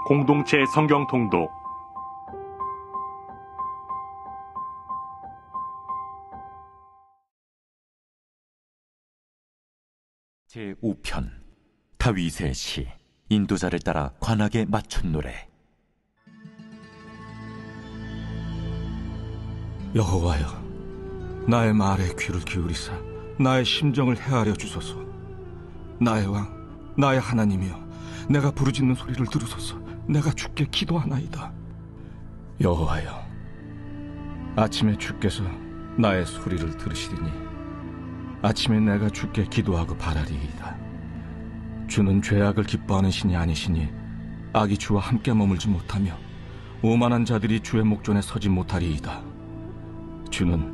공동체 성경 통독 제5편 다윗의 시 인도자를 따라 관악에 맞춘 노래. 여호와여, 나의 말에 귀를 기울이사 나의 심정을 헤아려 주소서. 나의 왕, 나의 하나님이여, 내가 부르짖는 소리를 들으소서. 내가 주께 기도하나이다. 여호와여, 아침에 주께서 나의 소리를 들으시리니 아침에 내가 주께 기도하고 바라리이다. 주는 죄악을 기뻐하는 신이 아니시니 악이 주와 함께 머물지 못하며 오만한 자들이 주의 목전에 서지 못하리이다. 주는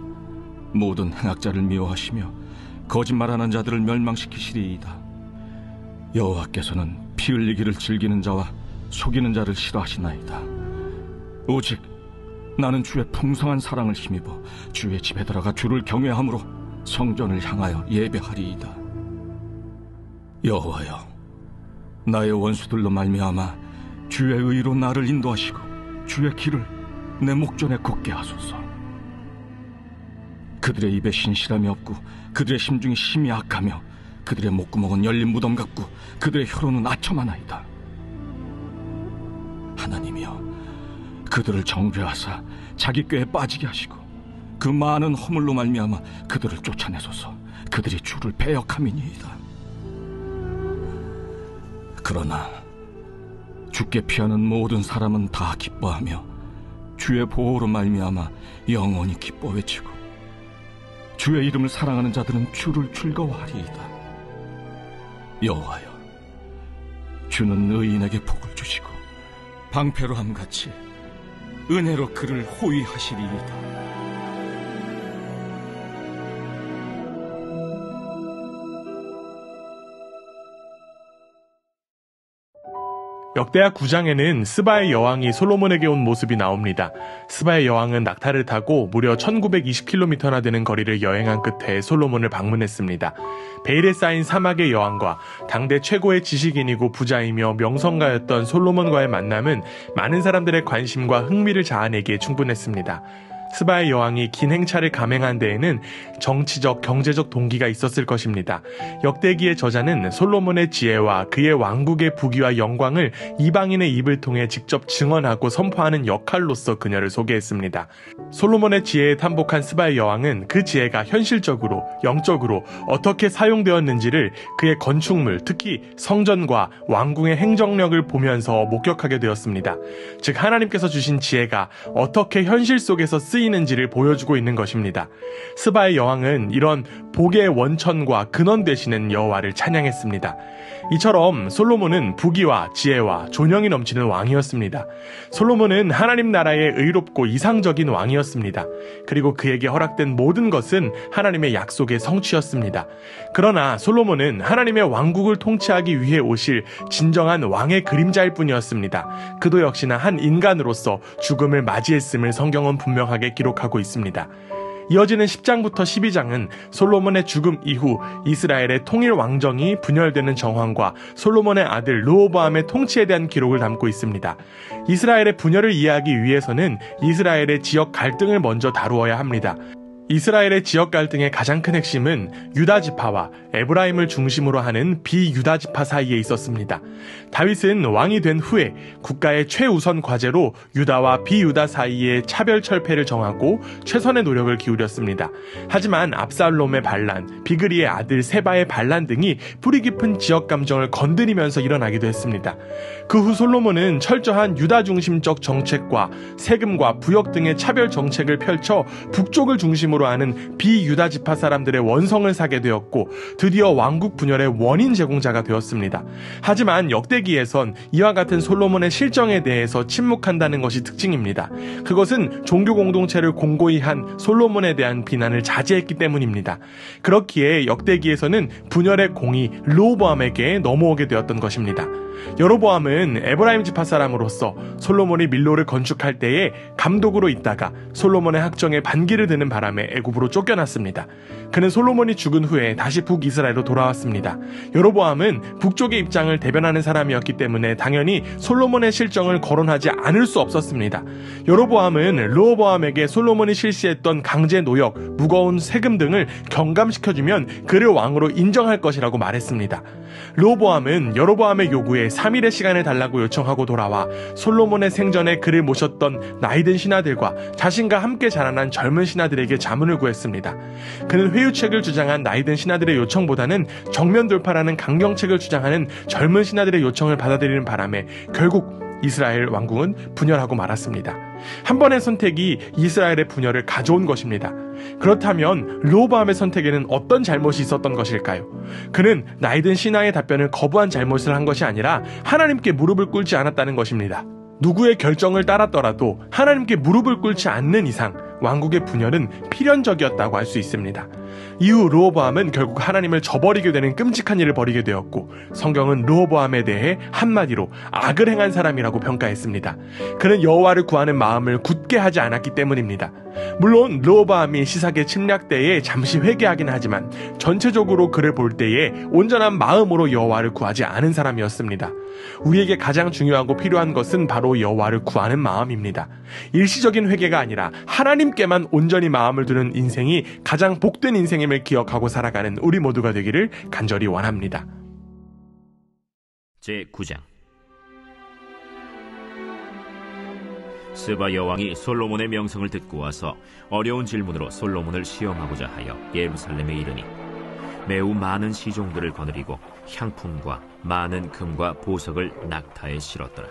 모든 행악자를 미워하시며 거짓말하는 자들을 멸망시키시리이다. 여호와께서는 피 흘리기를 즐기는 자와 속이는 자를 싫어하시나이다. 오직 나는 주의 풍성한 사랑을 힘입어 주의 집에 들어가 주를 경외함으로 성전을 향하여 예배하리이다. 여호와여, 나의 원수들로 말미암아 주의 의로 나를 인도하시고 주의 길을 내 목전에 걷게 하소서. 그들의 입에 신실함이 없고 그들의 심중이 심히 악하며 그들의 목구멍은 열린 무덤 같고 그들의 혀로는 아첨하나이다. 하나님이여, 그들을 정죄하사 자기 꾀에 빠지게 하시고 그 많은 허물로 말미암아 그들을 쫓아내소서. 그들이 주를 배역함이니이다. 그러나 주께 피하는 모든 사람은 다 기뻐하며 주의 보호로 말미암아 영원히 기뻐 외치고 주의 이름을 사랑하는 자들은 주를 즐거워하리이다. 여호와여, 주는 의인에게 복을 주시고 방패로함같이 은혜로 그를 호위하시리이다. 역대하 9장에는 스바의 여왕이 솔로몬에게 온 모습이 나옵니다. 스바의 여왕은 낙타를 타고 무려 1920km나 되는 거리를 여행한 끝에 솔로몬을 방문했습니다. 베일에 쌓인 사막의 여왕과 당대 최고의 지식인이고 부자이며 명성가였던 솔로몬과의 만남은 많은 사람들의 관심과 흥미를 자아내기에 충분했습니다. 스바의 여왕이 긴 행차를 감행한 데에는 정치적, 경제적 동기가 있었을 것입니다. 역대기의 저자는 솔로몬의 지혜와 그의 왕국의 부귀와 영광을 이방인의 입을 통해 직접 증언하고 선포하는 역할로서 그녀를 소개했습니다. 솔로몬의 지혜에 탐복한 스바의 여왕은 그 지혜가 현실적으로, 영적으로 어떻게 사용되었는지를 그의 건축물, 특히 성전과 왕궁의 행정력을 보면서 목격하게 되었습니다. 즉, 하나님께서 주신 지혜가 어떻게 현실 속에서 쓰이는지를 보여주고 있는 것입니다. 스바의 여왕은 이런 복의 원천과 근원 되시는 여호와를 찬양했습니다. 이처럼 솔로몬은 부귀와 지혜와 존영이 넘치는 왕이었습니다. 솔로몬은 하나님 나라의 의롭고 이상적인 왕이었습니다. 그리고 그에게 허락된 모든 것은 하나님의 약속의 성취였습니다. 그러나 솔로몬은 하나님의 왕국을 통치하기 위해 오실 진정한 왕의 그림자일 뿐이었습니다. 그도 역시나 한 인간으로서 죽음을 맞이했음을 성경은 분명하게 기록하고 있습니다. 이어지는 10장부터 12장은 솔로몬의 죽음 이후 이스라엘의 통일 왕정이 분열되는 정황과 솔로몬의 아들 르호보암의 통치에 대한 기록을 담고 있습니다. 이스라엘의 분열을 이해하기 위해서는 이스라엘의 지역 갈등을 먼저 다루어야 합니다. 이스라엘의 지역 갈등의 가장 큰 핵심은 유다 지파와 에브라임을 중심으로 하는 비유다 지파 사이에 있었습니다. 다윗은 왕이 된 후에 국가의 최우선 과제로 유다와 비유다 사이의 차별 철폐를 정하고 최선의 노력을 기울였습니다. 하지만 압살롬의 반란, 비그리의 아들 세바의 반란 등이 뿌리 깊은 지역 감정을 건드리면서 일어나기도 했습니다. 그 후 솔로몬은 철저한 유다 중심적 정책과 세금과 부역 등의 차별 정책을 펼쳐 북쪽을 중심으로 하는 비유다 지파 사람들의 원성을 사게 되었고 드디어 왕국 분열의 원인 제공자가 되었습니다. 하지만 역대기에선 이와 같은 솔로몬의 실정에 대해서 침묵한다는 것이 특징입니다. 그것은 종교 공동체를 공고히 한 솔로몬에 대한 비난을 자제했기 때문입니다. 그렇기에 역대기에서는 분열의 공이 르호보암에게 넘어오게 되었던 것입니다. 여로보암은 에브라임 지파 사람으로서 솔로몬이 밀로를 건축할 때에 감독으로 있다가 솔로몬의 학정에 반기를 드는 바람에 애굽으로 쫓겨났습니다. 그는 솔로몬이 죽은 후에 다시 북이스라엘로 돌아왔습니다. 여로보암은 북쪽의 입장을 대변하는 사람이었기 때문에 당연히 솔로몬의 실정을 거론하지 않을 수 없었습니다. 여로보암은 르호보암에게 솔로몬이 실시했던 강제 노역, 무거운 세금 등을 경감시켜주면 그를 왕으로 인정할 것이라고 말했습니다. 르호보암은 여로보암의 요구에 3일의 시간을 달라고 요청하고 돌아와 솔로몬의 생전에 그를 모셨던 나이든 신하들과 자신과 함께 자라난 젊은 신하들에게 자문을 구했습니다. 그는 회유책을 주장한 나이든 신하들의 요청보다는 정면 돌파라는 강경책을 주장하는 젊은 신하들의 요청을 받아들이는 바람에 결국 이스라엘 왕궁은 분열하고 말았습니다. 한 번의 선택이 이스라엘의 분열을 가져온 것입니다. 그렇다면 르호보암의 선택에는 어떤 잘못이 있었던 것일까요? 그는 나이든 신하의 답변을 거부한 잘못을 한 것이 아니라 하나님께 무릎을 꿇지 않았다는 것입니다. 누구의 결정을 따랐더라도 하나님께 무릎을 꿇지 않는 이상 왕국의 분열은 필연적이었다고 할 수 있습니다. 이후 르호보암은 결국 하나님을 저버리게 되는 끔찍한 일을 벌이게 되었고 성경은 르호보암에 대해 한마디로 악을 행한 사람이라고 평가했습니다. 그는 여호와를 구하는 마음을 굳게 하지 않았기 때문입니다. 물론 르호보암이 시삭의 침략 때에 잠시 회개하긴 하지만 전체적으로 그를 볼 때에 온전한 마음으로 여호와를 구하지 않은 사람이었습니다. 우리에게 가장 중요하고 필요한 것은 바로 여호와를 구하는 마음입니다. 일시적인 회개가 아니라 하나님께만 온전히 마음을 두는 인생이 가장 복된 인생임을 기억하고 살아가는 우리 모두가 되기를 간절히 원합니다. 제9장 스바 여왕이 솔로몬의 명성을 듣고 와서 어려운 질문으로 솔로몬을 시험하고자 하여 예루살렘에 이르니 매우 많은 시종들을 거느리고 향품과 많은 금과 보석을 낙타에 실었더라.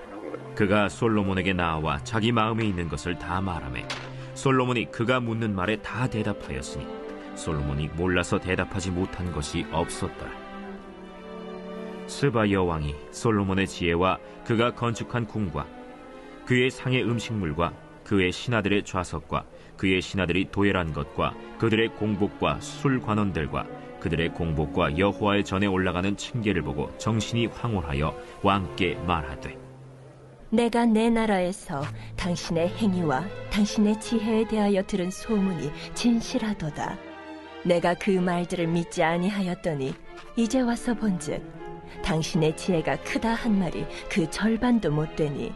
그가 솔로몬에게 나와 자기 마음에 있는 것을 다 말하매 솔로몬이 그가 묻는 말에 다 대답하였으니 솔로몬이 몰라서 대답하지 못한 것이 없었더라. 스바 여왕이 솔로몬의 지혜와 그가 건축한 궁과 그의 상의 음식물과 그의 신하들의 좌석과 그의 신하들이 도열한 것과 그들의 공복과 술 관원들과 그들의 공복과 여호와의 전에 올라가는 층계를 보고 정신이 황홀하여 왕께 말하되 내가 내 나라에서 당신의 행위와 당신의 지혜에 대하여 들은 소문이 진실하도다. 내가 그 말들을 믿지 아니하였더니 이제 와서 본즉 당신의 지혜가 크다 한 말이 그 절반도 못 되니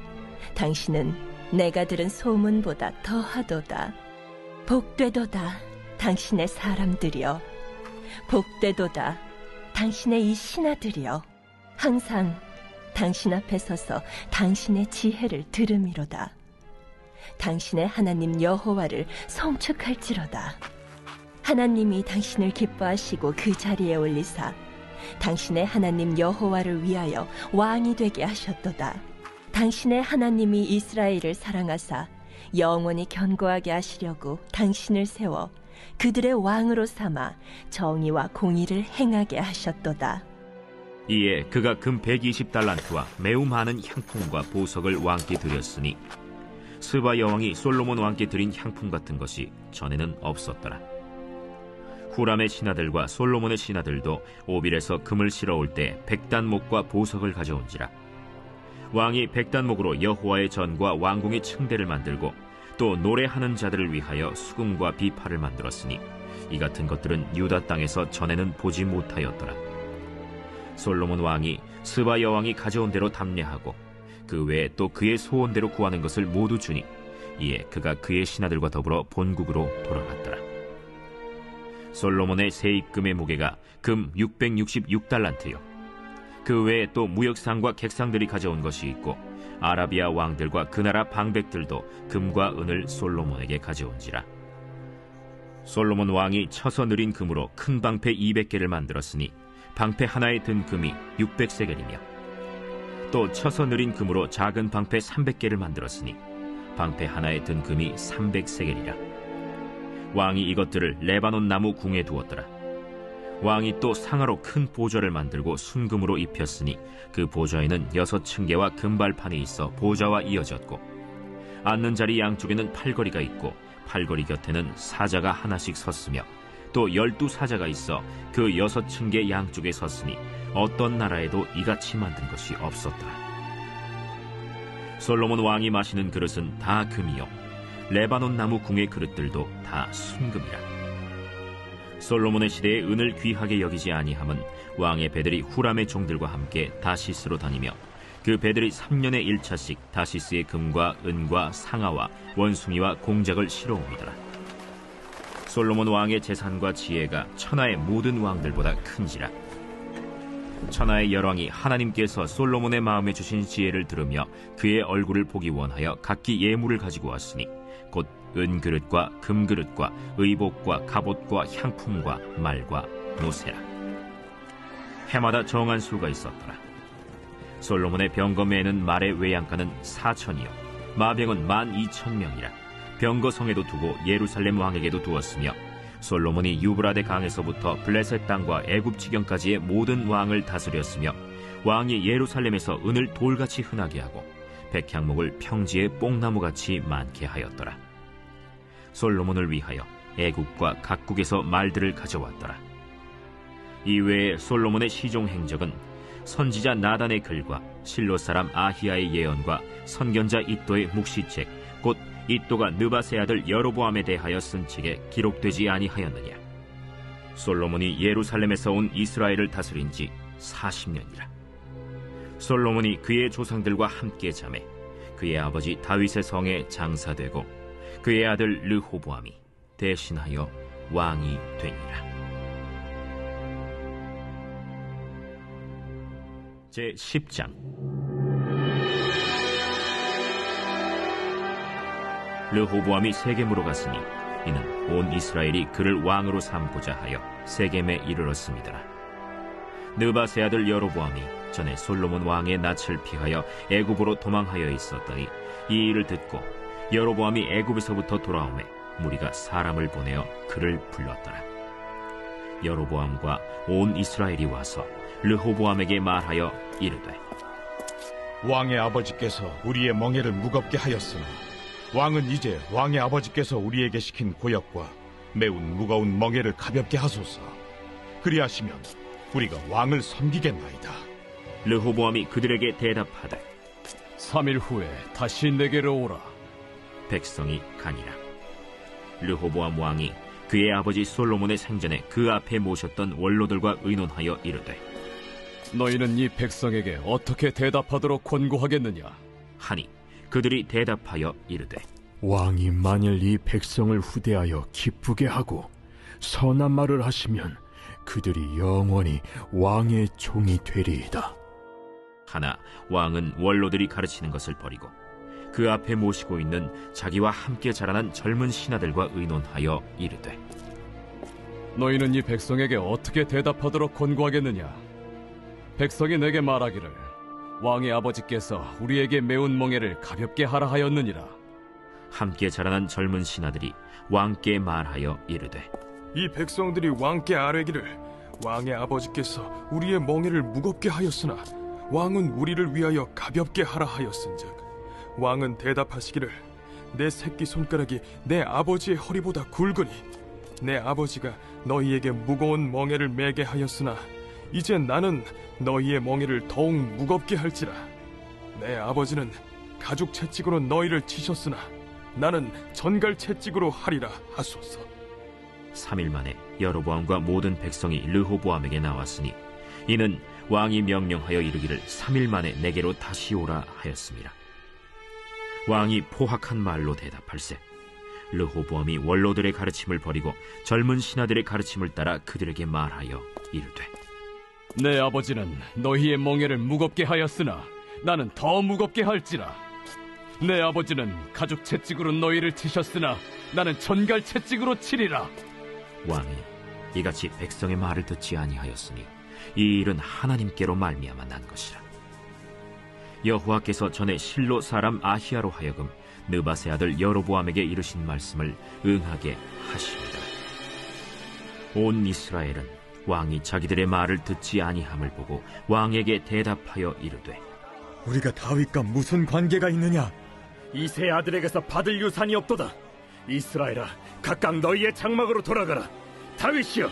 당신은 내가 들은 소문보다 더하도다. 복되도다 당신의 사람들이여, 복되도다 당신의 이 신하들이여, 항상 당신 앞에 서서 당신의 지혜를 들음이로다. 당신의 하나님 여호와를 송축할지로다. 하나님이 당신을 기뻐하시고 그 자리에 올리사 당신의 하나님 여호와를 위하여 왕이 되게 하셨도다. 당신의 하나님이 이스라엘을 사랑하사 영원히 견고하게 하시려고 당신을 세워 그들의 왕으로 삼아 정의와 공의를 행하게 하셨도다. 이에 그가 금 120달란트와 매우 많은 향품과 보석을 왕께 드렸으니 스바 여왕이 솔로몬 왕께 드린 향품 같은 것이 전에는 없었더라. 후람의 신하들과 솔로몬의 신하들도 오빌에서 금을 실어올 때 백단목과 보석을 가져온지라. 왕이 백단목으로 여호와의 전과 왕궁의 층대를 만들고 또 노래하는 자들을 위하여 수금과 비파를 만들었으니 이 같은 것들은 유다 땅에서 전에는 보지 못하였더라. 솔로몬 왕이 스바 여왕이 가져온 대로 담례하고 그 외에 또 그의 소원대로 구하는 것을 모두 주니 이에 그가 그의 신하들과 더불어 본국으로 돌아갔더라. 솔로몬의 세입금의 무게가 금 666달란트요 그 외에 또 무역상과 객상들이 가져온 것이 있고 아라비아 왕들과 그 나라 방백들도 금과 은을 솔로몬에게 가져온지라. 솔로몬 왕이 쳐서 느린 금으로 큰 방패 200개를 만들었으니 방패 하나에 든 금이 600세겔이며 또 쳐서 느린 금으로 작은 방패 300개를 만들었으니 방패 하나에 든 금이 300세겔이라. 왕이 이것들을 레바논 나무 궁에 두었더라. 왕이 또 상하로 큰 보좌를 만들고 순금으로 입혔으니 그 보좌에는 6층계와 금발판이 있어 보좌와 이어졌고 앉는 자리 양쪽에는 팔걸이가 있고 팔걸이 곁에는 사자가 하나씩 섰으며 또 12사자가 있어 그 6층계 양쪽에 섰으니 어떤 나라에도 이같이 만든 것이 없었더라. 솔로몬 왕이 마시는 그릇은 다 금이요 레바논 나무 궁의 그릇들도 다 순금이라. 솔로몬의 시대에 은을 귀하게 여기지 아니함은 왕의 배들이 후람의 종들과 함께 다시스로 다니며 그 배들이 3년에 1차씩 다시스의 금과 은과 상아와 원숭이와 공작을 실어옵니더라. 솔로몬 왕의 재산과 지혜가 천하의 모든 왕들보다 큰지라. 천하의 열왕이 하나님께서 솔로몬의 마음에 주신 지혜를 들으며 그의 얼굴을 보기 원하여 각기 예물을 가지고 왔으니 곧 은그릇과 금그릇과 의복과 갑옷과 향품과 말과 노새라. 해마다 정한 수가 있었더라. 솔로몬의 병거매는 말의 외양간은 4,000이요 마병은 12,000명이라. 병거성에도 두고 예루살렘 왕에게도 두었으며 솔로몬이 유브라데 강에서부터 블레셋 땅과 애굽 지경까지의 모든 왕을 다스렸으며 왕이 예루살렘에서 은을 돌같이 흔하게 하고 백향목을 평지에 뽕나무같이 많게 하였더라. 솔로몬을 위하여 애국과 각국에서 말들을 가져왔더라. 이외에 솔로몬의 시종 행적은 선지자 나단의 글과 실로 사람 아히야의 예언과 선견자 이도의 묵시책 곧 이도가 느바세 아들 여로보암에 대하여 쓴 책에 기록되지 아니하였느냐. 솔로몬이 예루살렘에서 온 이스라엘을 다스린 지 40년이라. 솔로몬이 그의 조상들과 함께 자매 그의 아버지 다윗의 성에 장사되고 그의 아들 르호보암이 대신하여 왕이 되니라. 제10장. 르호보암이 세겜으로 갔으니 이는 온 이스라엘이 그를 왕으로 삼고자 하여 세겜에 이르렀음이더라. 느바세 아들 여로보암이 전에 솔로몬 왕의 낯을 피하여 애굽으로 도망하여 있었더니 이 일을 듣고 여로보암이 애굽에서부터 돌아오매 무리가 사람을 보내어 그를 불렀더라. 여로보암과 온 이스라엘이 와서 르호보암에게 말하여 이르되 왕의 아버지께서 우리의 멍에를 무겁게 하였으나 왕은 이제 왕의 아버지께서 우리에게 시킨 고역과 매운 무거운 멍에를 가볍게 하소서. 그리하시면 우리가 왕을 섬기겠나이다. 르호보암이 그들에게 대답하되 3일 후에 다시 내게로 오라. 백성이 가니라. 르호보암 왕이 그의 아버지 솔로몬의 생전에 그 앞에 모셨던 원로들과 의논하여 이르되 너희는 이 백성에게 어떻게 대답하도록 권고하겠느냐 하니 그들이 대답하여 이르되 왕이 만일 이 백성을 후대하여 기쁘게 하고 선한 말을 하시면 그들이 영원히 왕의 종이 되리이다. 하나 왕은 원로들이 가르치는 것을 버리고 그 앞에 모시고 있는 자기와 함께 자라난 젊은 신하들과 의논하여 이르되 너희는 이 백성에게 어떻게 대답하도록 권고하겠느냐. 백성이 내게 말하기를 왕의 아버지께서 우리에게 매운 멍에를 가볍게 하라 하였느니라. 함께 자라난 젊은 신하들이 왕께 말하여 이르되 이 백성들이 왕께 아뢰기를 왕의 아버지께서 우리의 멍에를 무겁게 하였으나 왕은 우리를 위하여 가볍게 하라 하였은즉 왕은 대답하시기를 내 새끼 손가락이 내 아버지의 허리보다 굵으니 내 아버지가 너희에게 무거운 멍에를 매게 하였으나 이제 나는 너희의 멍에를 더욱 무겁게 할지라. 내 아버지는 가죽 채찍으로 너희를 치셨으나 나는 전갈 채찍으로 하리라 하소서. 3일 만에 여로보암과 모든 백성이 르호보암에게 나왔으니 이는 왕이 명령하여 이르기를 3일 만에 내게로 다시 오라 하였습니다. 왕이 포악한 말로 대답할세 르호보암이 원로들의 가르침을 버리고 젊은 신하들의 가르침을 따라 그들에게 말하여 이르되 내 아버지는 너희의 멍에를 무겁게 하였으나 나는 더 무겁게 할지라. 내 아버지는 가죽 채찍으로 너희를 치셨으나 나는 전갈 채찍으로 치리라. 왕이 이같이 백성의 말을 듣지 아니하였으니 이 일은 하나님께로 말미암아 난 것이라. 여호와께서 전에 실로 사람 아히야로 하여금 느바세 아들 여로보암에게 이르신 말씀을 응하게 하십니다. 온 이스라엘은 왕이 자기들의 말을 듣지 아니함을 보고 왕에게 대답하여 이르되 우리가 다윗과 무슨 관계가 있느냐? 이세 아들에게서 받을 유산이 없도다. 이스라엘아, 각각 너희의 장막으로 돌아가라. 다윗이여,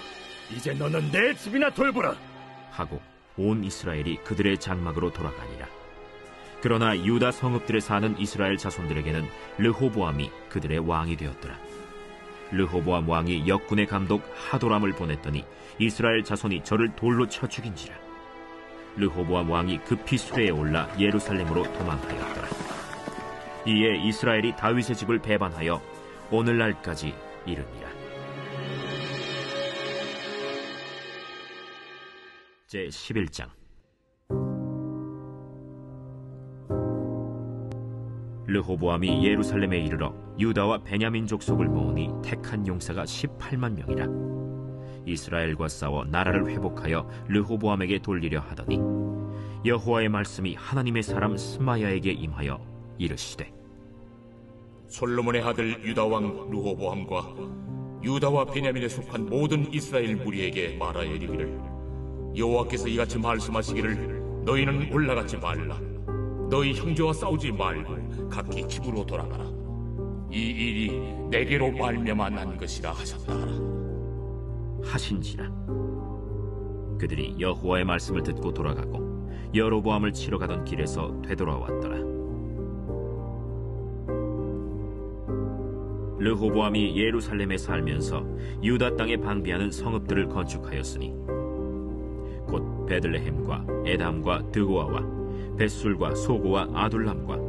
이제 너는 내 집이나 돌보라. 하고 온 이스라엘이 그들의 장막으로 돌아가니라. 그러나 유다 성읍들에 사는 이스라엘 자손들에게는 르호보암이 그들의 왕이 되었더라. 르호보암 왕이 역군의 감독 하도람을 보냈더니 이스라엘 자손이 저를 돌로 쳐 죽인지라. 르호보암 왕이 급히 수레에 올라 예루살렘으로 도망하였더라. 이에 이스라엘이 다윗의 집을 배반하여 오늘날까지 이르니라. 제 11장. 르호보암이 예루살렘에 이르러 유다와 베냐민 족속을 모으니 택한 용사가 18만 명이라. 이스라엘과 싸워 나라를 회복하여 르호보암에게 돌리려 하더니 여호와의 말씀이 하나님의 사람 스마야에게 임하여 이르시되, 솔로몬의 아들 유다왕 르호보암과 유다와 베냐민에 속한 모든 이스라엘 무리에게 말하여 이르기를, 여호와께서 이같이 말씀하시기를, 너희는 올라가지 말라. 너희 형제와 싸우지 말고 각기 집으로 돌아가라. 이 일이 내게로 말미암아 난 것이라 하셨다 하신지라. 그들이 여호와의 말씀을 듣고 돌아가고 여로보암을 치러 가던 길에서 되돌아왔더라. 르호보암이 예루살렘에 살면서 유다 땅에 방비하는 성읍들을 건축하였으니 곧 베들레헴과 에담과 드고아와 벳술과 소고와 아둘람과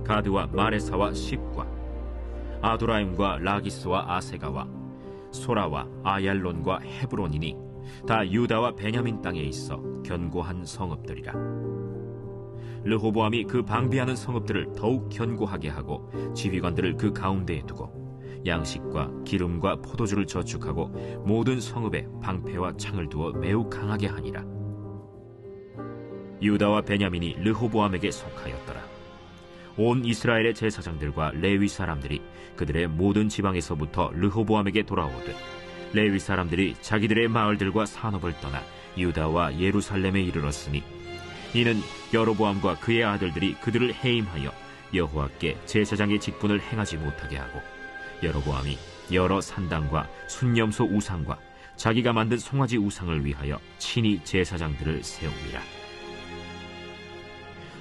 가드와 마레사와 십과 아도라임과 라기스와 아세가와 소라와 아얄론과 헤브론이니 다 유다와 베냐민 땅에 있어 견고한 성읍들이라. 르호보암이 그 방비하는 성읍들을 더욱 견고하게 하고 지휘관들을 그 가운데에 두고 양식과 기름과 포도주를 저축하고 모든 성읍에 방패와 창을 두어 매우 강하게 하니라. 유다와 베냐민이 르호보암에게 속하였더라. 온 이스라엘의 제사장들과 레위 사람들이 그들의 모든 지방에서부터 르호보암에게 돌아오듯 레위 사람들이 자기들의 마을들과 산업을 떠나 유다와 예루살렘에 이르렀으니 이는 여로보암과 그의 아들들이 그들을 해임하여 여호와께 제사장의 직분을 행하지 못하게 하고 여로보암이 여러 산당과 순념소 우상과 자기가 만든 송아지 우상을 위하여 친히 제사장들을 세웁니다.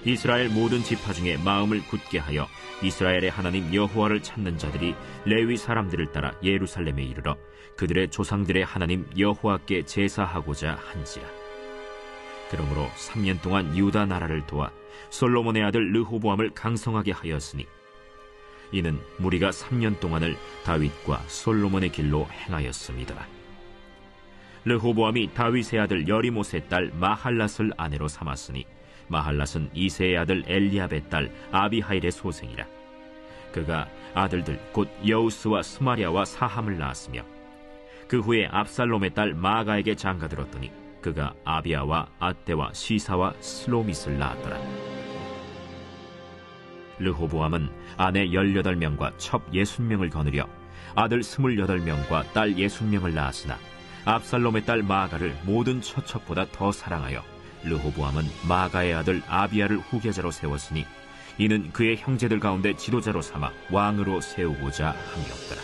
이스라엘 모든 지파 중에 마음을 굳게 하여 이스라엘의 하나님 여호와를 찾는 자들이 레위 사람들을 따라 예루살렘에 이르러 그들의 조상들의 하나님 여호와께 제사하고자 한지라. 그러므로 3년 동안 유다 나라를 도와 솔로몬의 아들 르호보암을 강성하게 하였으니 이는 무리가 3년 동안을 다윗과 솔로몬의 길로 행하였습니다. 르호보암이 다윗의 아들 여리못의 딸 마할랏을 아내로 삼았으니 마할랏은 이새의 아들 엘리압의 딸 아비하일의 소생이라. 그가 아들들 곧 여우스와 스마랴와 사함을 낳았으며 그 후에 압살롬의 딸 마아가에게 장가들었더니 그가 아비아와 아떼와 시사와 슬로밋을 낳았더라. 르호보암은 아내 18명과 첩 60명을 거느려 아들 28명과 딸 60명을 낳았으나 압살롬의 딸 마아가를 모든 처첩보다 더 사랑하여 르호보암은 마아가의 아들 아비아를 후계자로 세웠으니 이는 그의 형제들 가운데 지도자로 삼아 왕으로 세우고자 함이었더라.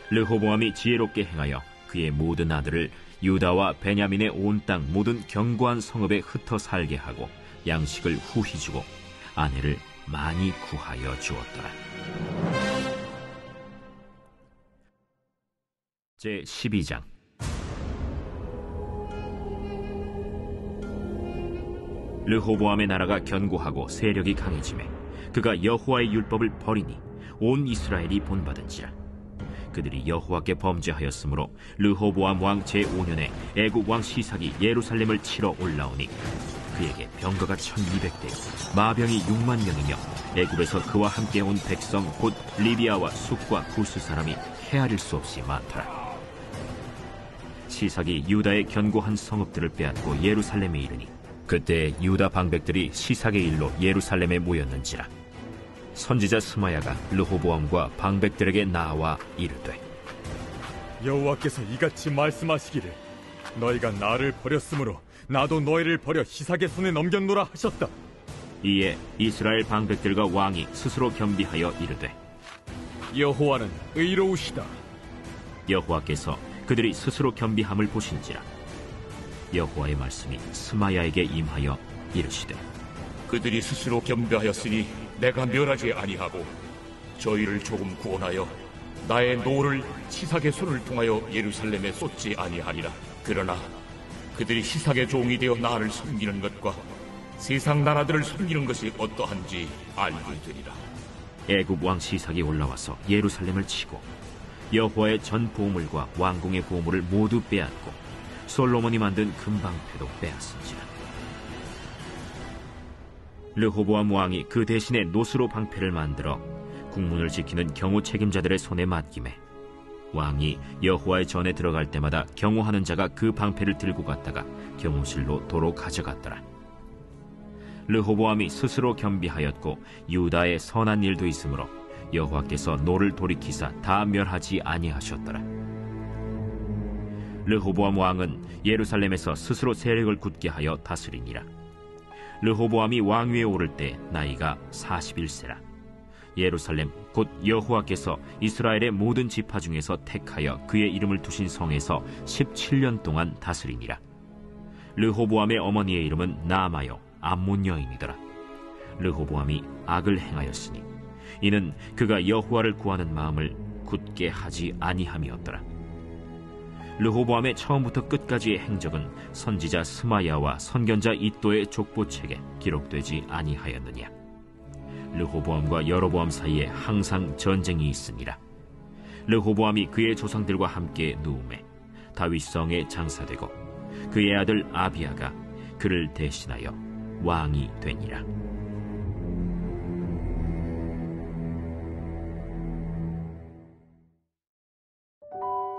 르호보암이 지혜롭게 행하여 그의 모든 아들을 유다와 베냐민의 온 땅 모든 견고한 성읍에 흩어 살게 하고 양식을 후히 주고 아내를 많이 구하여 주었더라. 제 12장. 르호보암의 나라가 견고하고 세력이 강해지매 그가 여호와의 율법을 버리니 온 이스라엘이 본받은지라. 그들이 여호와께 범죄하였으므로 르호보암 왕 제5년에 애굽 왕 시삭이 예루살렘을 치러 올라오니 그에게 병거가 1200대 마병이 6만 명이며 애굽에서 그와 함께 온 백성 곧 리비아와 숫과 구스 사람이 헤아릴 수 없이 많더라. 시삭이 유다의 견고한 성읍들을 빼앗고 예루살렘에 이르니 그때 유다 방백들이 시삭의 일로 예루살렘에 모였는지라. 선지자 스마야가 르호보암과 방백들에게 나와 이르되, 여호와께서 이같이 말씀하시기를, 너희가 나를 버렸으므로 나도 너희를 버려 시삭의 손에 넘겼노라 하셨다. 이에 이스라엘 방백들과 왕이 스스로 겸비하여 이르되, 여호와는 의로우시다. 여호와께서 그들이 스스로 겸비함을 보신지라. 여호와의 말씀이 스마야에게 임하여 이르시되, 그들이 스스로 겸비하였으니 내가 멸하지 아니하고 저희를 조금 구원하여 나의 노를 시삭의 손을 통하여 예루살렘에 쏟지 아니하리라. 그러나 그들이 시삭의 종이 되어 나를 섬기는 것과 세상 나라들을 섬기는 것이 어떠한지 알게 되리라. 애굽 왕 시삭이 올라와서 예루살렘을 치고 여호와의 전 보물과 왕궁의 보물을 모두 빼앗고 솔로몬이 만든 금방패도 빼앗은지라. 르호보암 왕이 그 대신에 노스로 방패를 만들어 국문을 지키는 경호 책임자들의 손에 맡김에 왕이 여호와의 전에 들어갈 때마다 경호하는 자가 그 방패를 들고 갔다가 경호실로 도로 가져갔더라. 르호보암이 스스로 겸비하였고 유다의 선한 일도 있으므로 여호와께서 노를 돌이키사 다 멸하지 아니하셨더라. 르호보암 왕은 예루살렘에서 스스로 세력을 굳게 하여 다스리니라. 르호보암이 왕위에 오를 때 나이가 41세라. 예루살렘 곧 여호와께서 이스라엘의 모든 지파 중에서 택하여 그의 이름을 두신 성에서 17년 동안 다스리니라. 르호보암의 어머니의 이름은 나아마요 암몬 여인이더라. 르호보암이 악을 행하였으니 이는 그가 여호와를 구하는 마음을 굳게 하지 아니함이었더라. 르호보암의 처음부터 끝까지의 행적은 선지자 스마야와 선견자 이도의 족보책에 기록되지 아니하였느냐. 르호보암과 여로보암 사이에 항상 전쟁이 있으니라. 르호보암이 그의 조상들과 함께 누움에 다윗성에 장사되고 그의 아들 아비야가 그를 대신하여 왕이 되니라.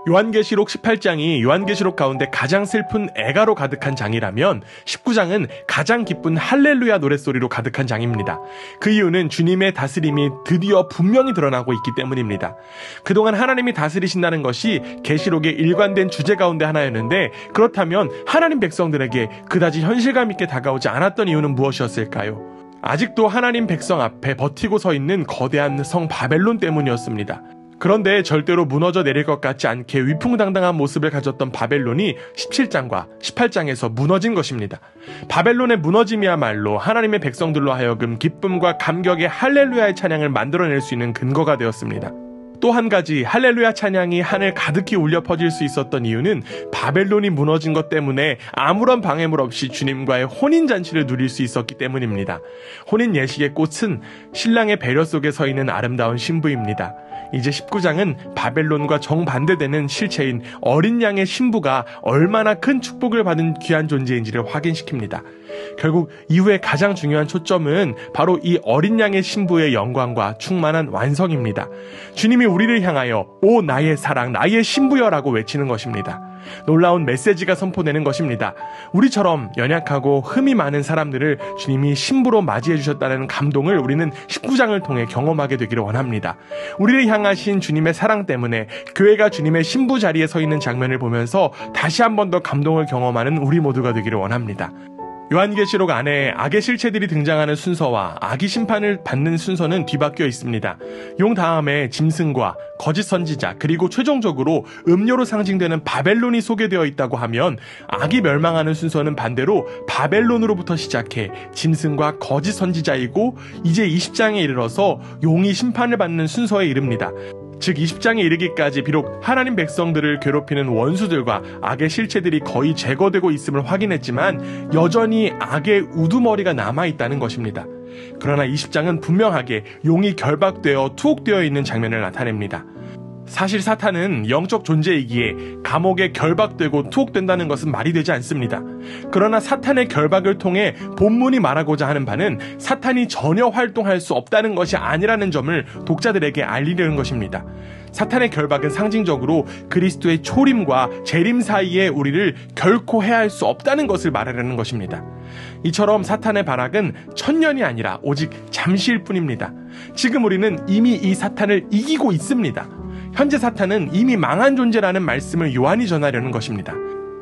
요한계시록 18장이 요한계시록 가운데 가장 슬픈 애가로 가득한 장이라면 19장은 가장 기쁜 할렐루야 노랫소리로 가득한 장입니다. 그 이유는 주님의 다스림이 드디어 분명히 드러나고 있기 때문입니다. 그동안 하나님이 다스리신다는 것이 계시록의 일관된 주제 가운데 하나였는데, 그렇다면 하나님 백성들에게 그다지 현실감 있게 다가오지 않았던 이유는 무엇이었을까요? 아직도 하나님 백성 앞에 버티고 서 있는 거대한 성 바벨론 때문이었습니다. 그런데 절대로 무너져 내릴 것 같지 않게 위풍당당한 모습을 가졌던 바벨론이 17장과 18장에서 무너진 것입니다. 바벨론의 무너짐이야말로 하나님의 백성들로 하여금 기쁨과 감격의 할렐루야의 찬양을 만들어낼 수 있는 근거가 되었습니다. 또 한 가지 할렐루야 찬양이 하늘 가득히 울려 퍼질 수 있었던 이유는 바벨론이 무너진 것 때문에 아무런 방해물 없이 주님과의 혼인잔치를 누릴 수 있었기 때문입니다. 혼인 예식의 꽃은 신랑의 배려 속에 서 있는 아름다운 신부입니다. 이제 19장은 바벨론과 정반대되는 실체인 어린 양의 신부가 얼마나 큰 축복을 받은 귀한 존재인지를 확인시킵니다. 결국 이후에 가장 중요한 초점은 바로 이 어린 양의 신부의 영광과 충만한 완성입니다. 주님이 우리를 향하여 오 나의 사랑 나의 신부여라고 외치는 것입니다. 놀라운 메시지가 선포되는 것입니다. 우리처럼 연약하고 흠이 많은 사람들을 주님이 신부로 맞이해 주셨다는 감동을 우리는 19장을 통해 경험하게 되기를 원합니다. 우리를 향하신 주님의 사랑 때문에 교회가 주님의 신부 자리에 서 있는 장면을 보면서 다시 한 번 더 감동을 경험하는 우리 모두가 되기를 원합니다. 요한계시록 안에 악의 실체들이 등장하는 순서와 악이 심판을 받는 순서는 뒤바뀌어 있습니다. 용 다음에 짐승과 거짓 선지자 그리고 최종적으로 음료로 상징되는 바벨론이 소개되어 있다고 하면 악이 멸망하는 순서는 반대로 바벨론으로부터 시작해 짐승과 거짓 선지자이고 이제 20장에 이르러서 용이 심판을 받는 순서에 이릅니다. 즉 20장에 이르기까지 비록 하나님 백성들을 괴롭히는 원수들과 악의 실체들이 거의 제거되고 있음을 확인했지만 여전히 악의 우두머리가 남아있다는 것입니다. 그러나 20장은 분명하게 용이 결박되어 투옥되어 있는 장면을 나타냅니다. 사실 사탄은 영적 존재이기에 감옥에 결박되고 투옥된다는 것은 말이 되지 않습니다. 그러나 사탄의 결박을 통해 본문이 말하고자 하는 바는 사탄이 전혀 활동할 수 없다는 것이 아니라는 점을 독자들에게 알리려는 것입니다. 사탄의 결박은 상징적으로 그리스도의 초림과 재림 사이에 우리를 결코 해할 수 없다는 것을 말하려는 것입니다. 이처럼 사탄의 발악은 천년이 아니라 오직 잠시일 뿐입니다. 지금 우리는 이미 이 사탄을 이기고 있습니다. 현재 사탄은 이미 망한 존재라는 말씀을 요한이 전하려는 것입니다.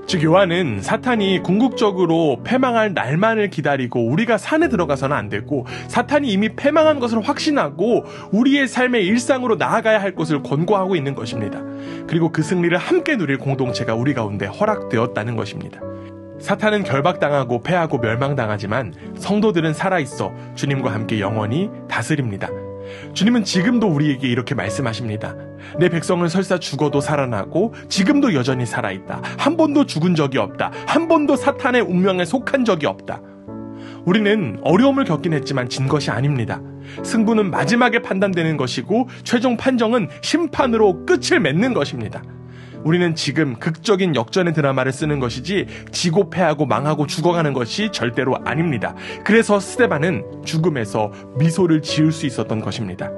즉 요한은 사탄이 궁극적으로 패망할 날만을 기다리고 우리가 산에 들어가서는 안 되고 사탄이 이미 패망한 것을 확신하고 우리의 삶의 일상으로 나아가야 할 것을 권고하고 있는 것입니다. 그리고 그 승리를 함께 누릴 공동체가 우리 가운데 허락되었다는 것입니다. 사탄은 결박당하고 패하고 멸망당하지만 성도들은 살아있어 주님과 함께 영원히 다스립니다. 주님은 지금도 우리에게 이렇게 말씀하십니다. 내 백성은 설사 죽어도 살아나고 지금도 여전히 살아있다. 한 번도 죽은 적이 없다. 한 번도 사탄의 운명에 속한 적이 없다. 우리는 어려움을 겪긴 했지만 진 것이 아닙니다. 승부는 마지막에 판단되는 것이고 최종 판정은 심판으로 끝을 맺는 것입니다. 우리는 지금 극적인 역전의 드라마를 쓰는 것이지 지고 패하고 망하고 죽어가는 것이 절대로 아닙니다. 그래서 스데반은 죽음에서 미소를 지을 수 있었던 것입니다.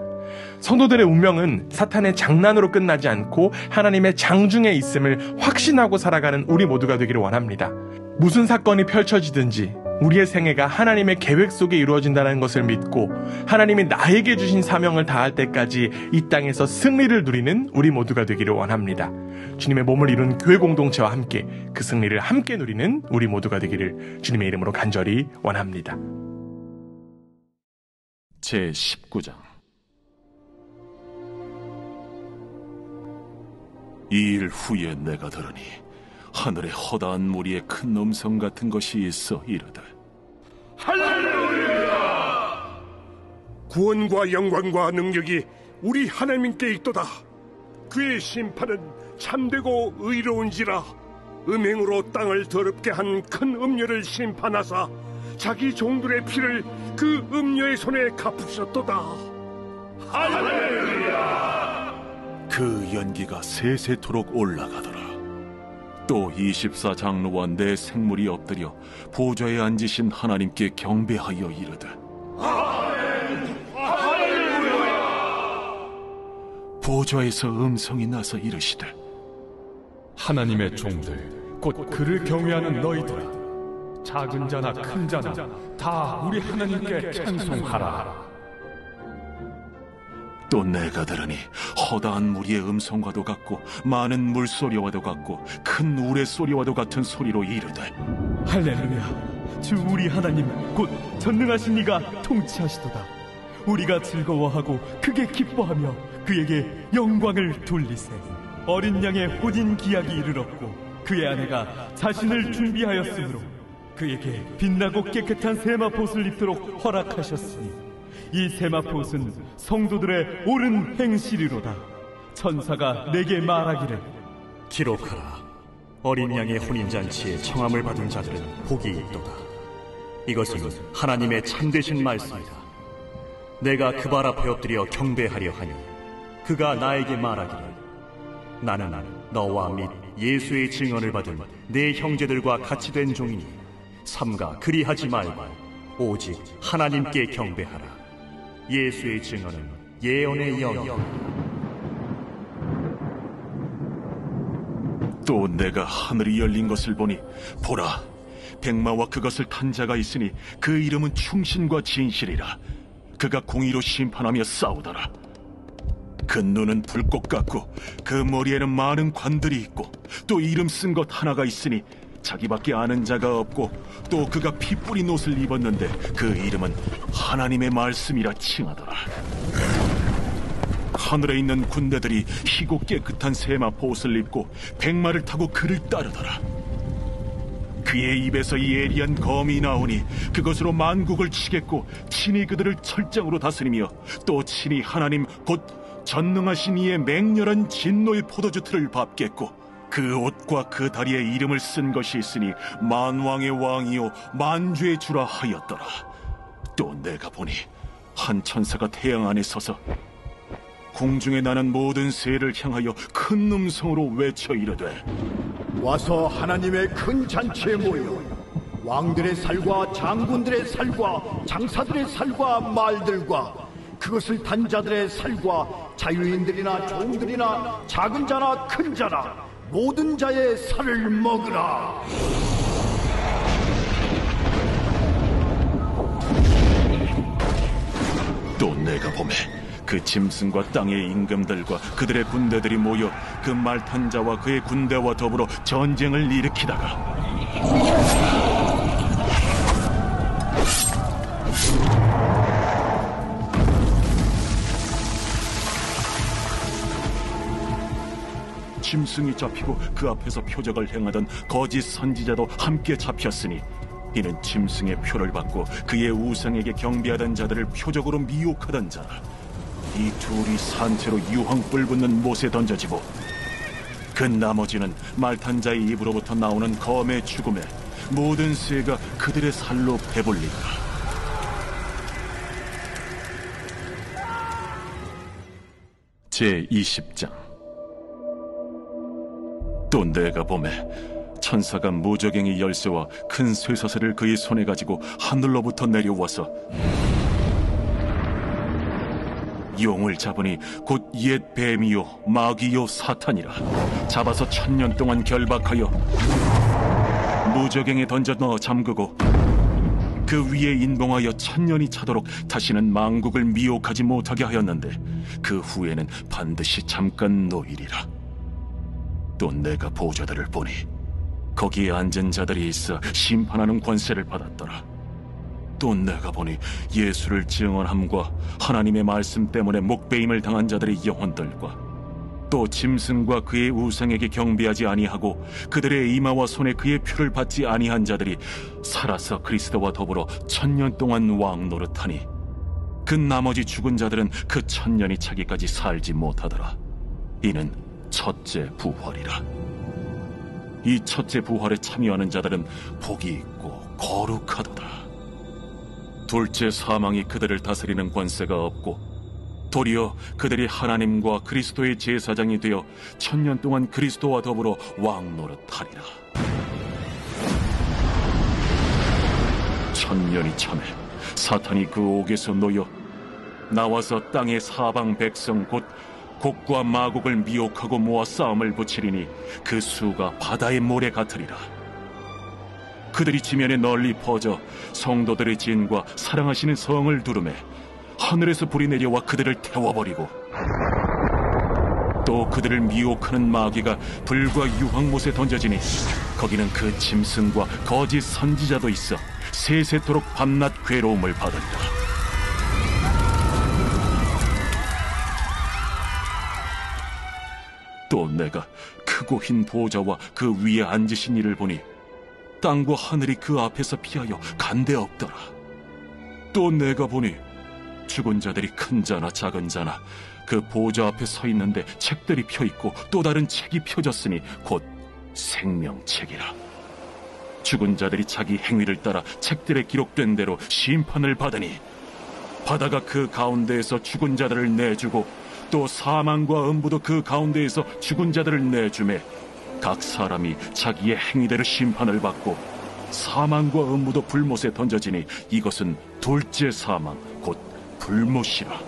성도들의 운명은 사탄의 장난으로 끝나지 않고 하나님의 장중에 있음을 확신하고 살아가는 우리 모두가 되기를 원합니다. 무슨 사건이 펼쳐지든지 우리의 생애가 하나님의 계획 속에 이루어진다는 것을 믿고 하나님이 나에게 주신 사명을 다할 때까지 이 땅에서 승리를 누리는 우리 모두가 되기를 원합니다. 주님의 몸을 이룬 교회 공동체와 함께 그 승리를 함께 누리는 우리 모두가 되기를 주님의 이름으로 간절히 원합니다. 제19장 이 일 후에 내가 들으니 하늘에 허다한 무리의 큰 음성 같은 것이 있어 이르되 할렐루야! 구원과 영광과 능력이 우리 하나님께 있도다. 그의 심판은 참되고 의로운지라. 음행으로 땅을 더럽게 한 큰 음녀를 심판하사 자기 종들의 피를 그 음녀의 손에 갚으셨도다. 할렐루야! 그 연기가 세세토록 올라가더라. 또 24장로와 내 생물이 엎드려 보좌에 앉으신 하나님께 경배하여 이르되 할렐루야! 보좌에서 음성이 나서 이르시되 하나님의 종들 곧 그를 경외하는 너희들아, 작은 자나 큰 자나 다 우리 하나님께 찬송하라. 또 내가 들으니 허다한 무리의 음성과도 같고 많은 물소리와도 같고 큰 우레소리와도 같은 소리로 이르되 할렐루야! 주 우리 하나님 곧 전능하신 이가 통치하시도다. 우리가 즐거워하고 크게 기뻐하며 그에게 영광을 돌리세. 어린 양의 혼인 기약이 이르렀고 그의 아내가 자신을 준비하였으므로 그에게 빛나고 깨끗한 세마포옷을 입도록 허락하셨으니 이 세마포옷은 성도들의 옳은 행실이로다. 천사가 내게 말하기를 기록하라. 어린 양의 혼인잔치에 청함을 받은 자들은 복이 있도다. 이것은 하나님의 참되신 말씀이다. 내가 그 발 앞에 엎드려 경배하려 하니 그가 나에게 말하기를 나는 너와 및 예수의 증언을 받은 내 형제들과 같이 된 종이니 삼가 그리하지 말고 오직 하나님께 경배하라. 예수의 증언은 예언의 영이다. 또 내가 하늘이 열린 것을 보니 보라, 백마와 그것을 탄 자가 있으니 그 이름은 충신과 진실이라. 그가 공의로 심판하며 싸우더라. 그 눈은 불꽃 같고 그 머리에는 많은 관들이 있고 또 이름 쓴 것 하나가 있으니 자기밖에 아는 자가 없고 또 그가 피 뿌린 옷을 입었는데 그 이름은 하나님의 말씀이라 칭하더라. 하늘에 있는 군대들이 희고 깨끗한 세마포옷을 입고 백마를 타고 그를 따르더라. 그의 입에서 예리한 검이 나오니 그것으로 만국을 치겠고 친히 그들을 철장으로 다스리며 또 친히 하나님 곧 전능하신 이의 맹렬한 진노의 포도주 틀을 밟겠고 그 옷과 그 다리에 이름을 쓴 것이 있으니 만왕의 왕이요 만주의 주라 하였더라. 또 내가 보니 한 천사가 태양 안에 서서 공중에 나는 모든 새를 향하여 큰 음성으로 외쳐 이르되 와서 하나님의 큰 잔치에 모여 왕들의 살과 장군들의 살과 장사들의 살과 말들과 그것을 탄 자들의 살과 자유인들이나 종들이나 작은 자나 큰 자나 모든 자의 살을 먹으라. 또 내가 보매 그 짐승과 땅의 임금들과 그들의 군대들이 모여 그 말탄 자와 그의 군대와 더불어 전쟁을 일으키다가 짐승이 잡히고 그 앞에서 표적을 행하던 거짓 선지자도 함께 잡혔으니 이는 짐승의 표를 받고 그의 우상에게 경배하던 자들을 표적으로 미혹하던 자라. 이 둘이 산채로 유황불 붙는 못에 던져지고 그 나머지는 말탄 자의 입으로부터 나오는 검의 죽음에 모든 새가 그들의 살로 배불리라. 제20장. 또 내가 보매 천사가 무저갱이 열쇠와 큰 쇠사슬을 그의 손에 가지고 하늘로부터 내려와서 용을 잡으니 곧 옛 뱀이요 마귀요 사탄이라. 잡아서 1000년 동안 결박하여 무저갱에 던져 넣어 잠그고 그 위에 인봉하여 1000년이 차도록 다시는 만국을 미혹하지 못하게 하였는데 그 후에는 반드시 잠깐 노이리라. 또 내가 보좌들을 보니 거기에 앉은 자들이 있어 심판하는 권세를 받았더라. 또 내가 보니 예수를 증언함과 하나님의 말씀 때문에 목배임을 당한 자들의 영혼들과 또 짐승과 그의 우상에게 경배하지 아니하고 그들의 이마와 손에 그의 표를 받지 아니한 자들이 살아서 그리스도와 더불어 1000년 동안 왕 노릇하니 그 나머지 죽은 자들은 그 1000년이 차기까지 살지 못하더라. 이는 첫째 부활이라. 이 첫째 부활에 참여하는 자들은 복이 있고 거룩하도다. 둘째 사망이 그들을 다스리는 권세가 없고 도리어 그들이 하나님과 그리스도의 제사장이 되어 1000년 동안 그리스도와 더불어 왕 노릇하리라. 1000년이 참에 사탄이 그 옥에서 놓여 나와서 땅의 사방 백성 곧 곡과 마곡을 미혹하고 모아 싸움을 붙이리니 그 수가 바다의 모래 같으리라. 그들이 지면에 널리 퍼져 성도들의 진과 사랑하시는 성을 두르매 하늘에서 불이 내려와 그들을 태워버리고 또 그들을 미혹하는 마귀가 불과 유황못에 던져지니 거기는 그 짐승과 거짓 선지자도 있어 세세토록 밤낮 괴로움을 받으리라. 또 내가 크고 흰 보좌와 그 위에 앉으신 이를 보니 땅과 하늘이 그 앞에서 피하여 간데 없더라. 또 내가 보니 죽은 자들이 큰 자나 작은 자나 그 보좌 앞에 서 있는데 책들이 펴있고 또 다른 책이 펴졌으니 곧 생명책이라. 죽은 자들이 자기 행위를 따라 책들에 기록된 대로 심판을 받으니 바다가 그 가운데에서 죽은 자들을 내주고 또 사망과 음부도 그 가운데에서 죽은 자들을 내주매 각 사람이 자기의 행위대로 심판을 받고 사망과 음부도 불못에 던져지니 이것은 둘째 사망 곧 불못이라.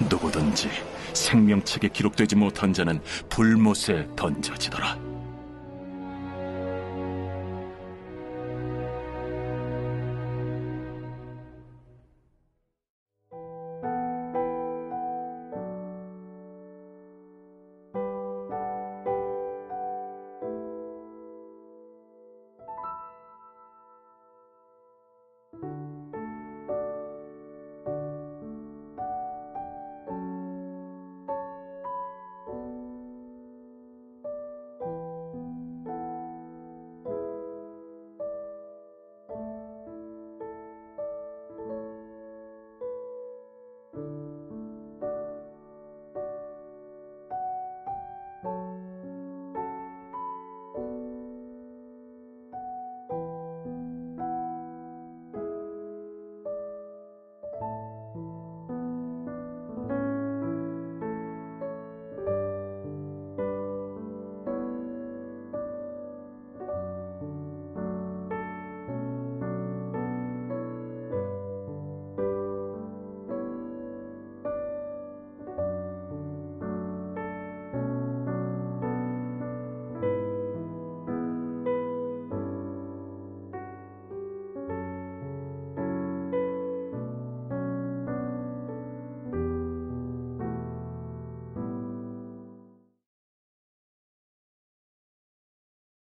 누구든지 생명책에 기록되지 못한 자는 불못에 던져지더라.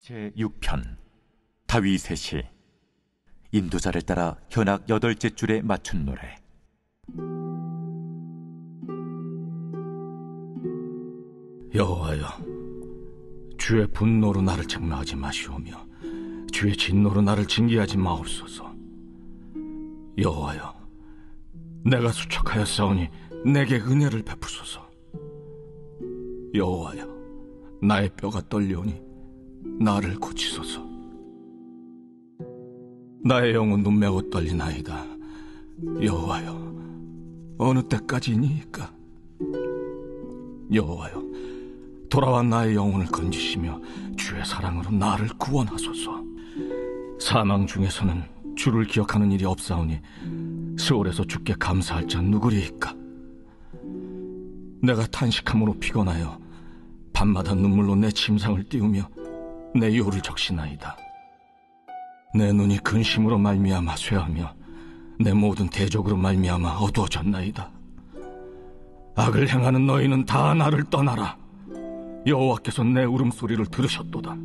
제6편 다윗의 시. 인도자를 따라 현악 8째 줄에 맞춘 노래. 여호와여, 주의 분노로 나를 책망하지 마시오며 주의 진노로 나를 징계하지 마옵소서. 여호와여, 내가 수척하였사오니 내게 은혜를 베푸소서. 여호와여, 나의 뼈가 떨려오니 나를 고치소서. 나의 영혼 눈매고 떨리나이다. 여호와여, 어느 때까지니까? 여호와여, 돌아와 나의 영혼을 건지시며 주의 사랑으로 나를 구원하소서. 사망 중에서는 주를 기억하는 일이 없사오니 스올에서 주께 감사할 자 누구리이까? 내가 탄식함으로 피곤하여 밤마다 눈물로 내 침상을 띄우며 내 요를 적시나이다. 내 눈이 근심으로 말미암아 쇠하며 내 모든 대적으로 말미암아 어두워졌나이다. 악을 행하는 너희는 다 나를 떠나라. 여호와께서 내 울음소리를 들으셨도다.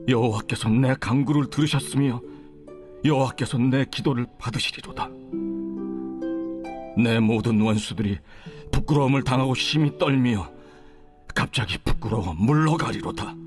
여호와께서 내 간구를 들으셨으며 여호와께서 내 기도를 받으시리로다. 내 모든 원수들이 부끄러움을 당하고 심히 떨며 갑자기 부끄러워 물러가리로다.